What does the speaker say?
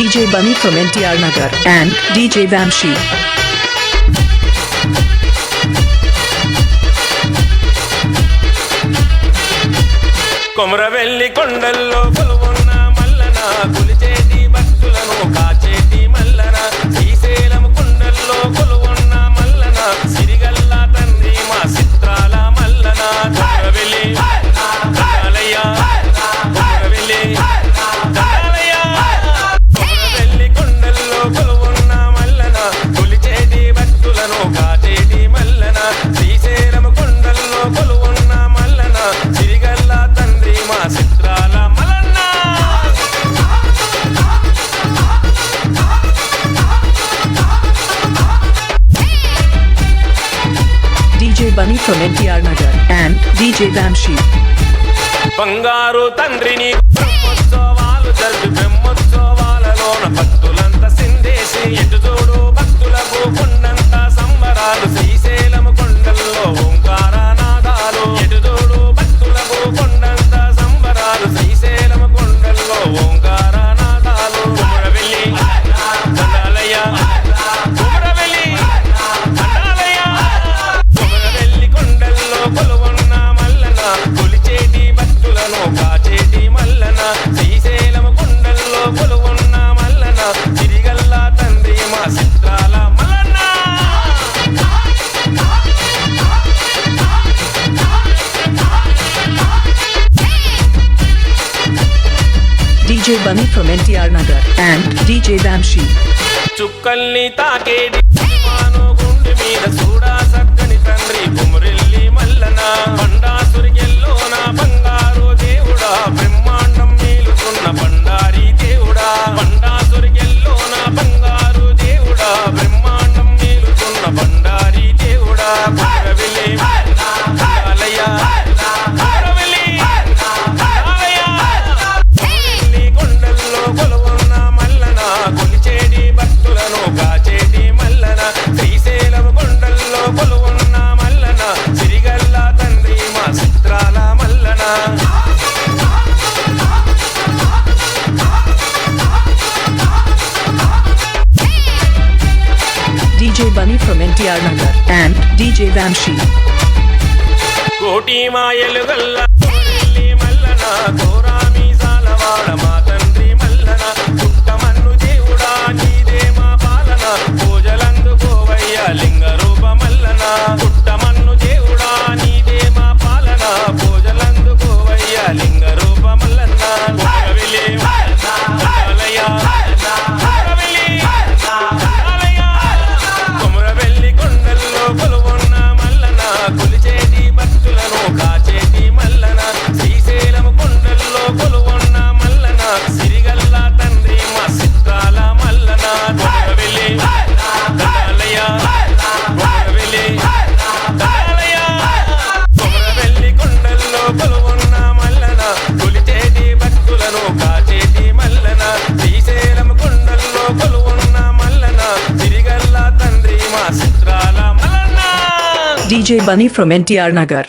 DJ Bunny from NTR Nagar and DJ Vamshi. Komaravelli కొండల్లో కొలువున్న మల్లన కొలిచేటి భక్తులను కాచేటి మల్లన శ్రీశైలం కొండల్లో కొలువున్న మల్లన సిరిగల్ల తండ్రి మా చిత్రాల మల్లన కొమరవెల్లి దండాలయ్య కొమరవెల్లి దండాలయ్య కొమరవెల్లి కొండల్లో కొలువున్న మల్లన కొలిచేటి భక్తులను కాచేటి మల్లన శ్రీశైలం కొండల్లో కొలువున్న మల్లన సిరిగల్ల తండ్రి మా చిత్రాల Mallanna. DJ Bunny from NTR Nagar and DJ Vamshi. బంగారు తండ్రిని బ్రహ్మోత్సవాలు జరిపి బ్రహ్మోత్సవాలలోన భక్తులంతా సిందేసి ఎటు చూడు భక్తులకు కొండంత సంబరాలు శ్రీశైలం కొండల్లో ఓంకార నాదాలు ఎటు చూడు భక్తులకు కొండంత సంబరాలు శ్రీశైలం కొండల్లో ఓంకార నాదాలు కొమరవెల్లి దండాలయ్య కొమరవెల్లి దండాలయ్య కొమరవెల్లి కొండల్లో కొలువున్న మల్లన కొలిచేటి భక్తులను కాచేటి మల్లన శ్రీశైలం కొండల్లో కొలువున్న మల్లన తిరిగల్ల తండ్రి మా చిత్రాల Mallanna. DJ Bunny from NTR Nagar and DJ Vamshi. చుక్కల్ని తాకేడి మాను గుండె మీద చూడా సక్కని తండ్రి కుమరెల్లి మల్లన బండాసురికెల్లోన బంగారు దేవుడా బ్రహ్మాండం మేలుకున్న బండారి దేవుడా బండాసురికెల్లోన బంగారు దేవుడా బ్రహ్మాండం మేలుకున్న బండారి దేవుడా కొమరవెల్లి దండాలయ్య కొమరవెల్లి దండాలయ్య కొమరవెల్లి కొండల్లో కొలువున్న మల్లన కొలిచేటి భక్తులను కాచేటి మల్లన శ్రీశైలం కొండల్లో కొలువున్న మల్లన సిరిగల్ల తండ్రి మా చిత్రాల Mallanna. DJ Bunny from NTR Nagar and DJ Vamshi. కోటి మాయలు గల్ల కొమరెల్లి మల్లన కోరామీసాల వాడ మా తండ్రి మల్లన పుట్టమన్ను దేవుడా నీదే మా పాలన పూజలందుకోవయ్య లింగ రూప మల్లన పుట్టమన్ను దేవుడా నీదే మా పాలన పూజలందుకోవయ్య లింగ రూప మల్లన్న. కొమరవెల్లి దండాలయ్య కొమరవెల్లి దండాలయ్య కొమరవెల్లి కొండల్లో కొలువున్న మల్లన కొలిచేటి భక్తులను కాచేటి మల్లన శ్రీశైలం కొండల్లో కొలువున్న మల్లన సిరిగల్ల తండ్రి మా చిత్రాల మల్లన. కొమరవెల్లి దండాలయ్య కొమరవెల్లి దండాలయ్య కొమరవెల్లి కొండల్లో కొలువున్న మల్లన కొలిచేటి భక్తులను కాచేటి మల్లన శ్రీశైలం కొండల్లో కొలువున్న మల్లన సిరిగల్ల తండ్రి మా చిత్రాల Mallanna. DJ Bunny from NTR Nagar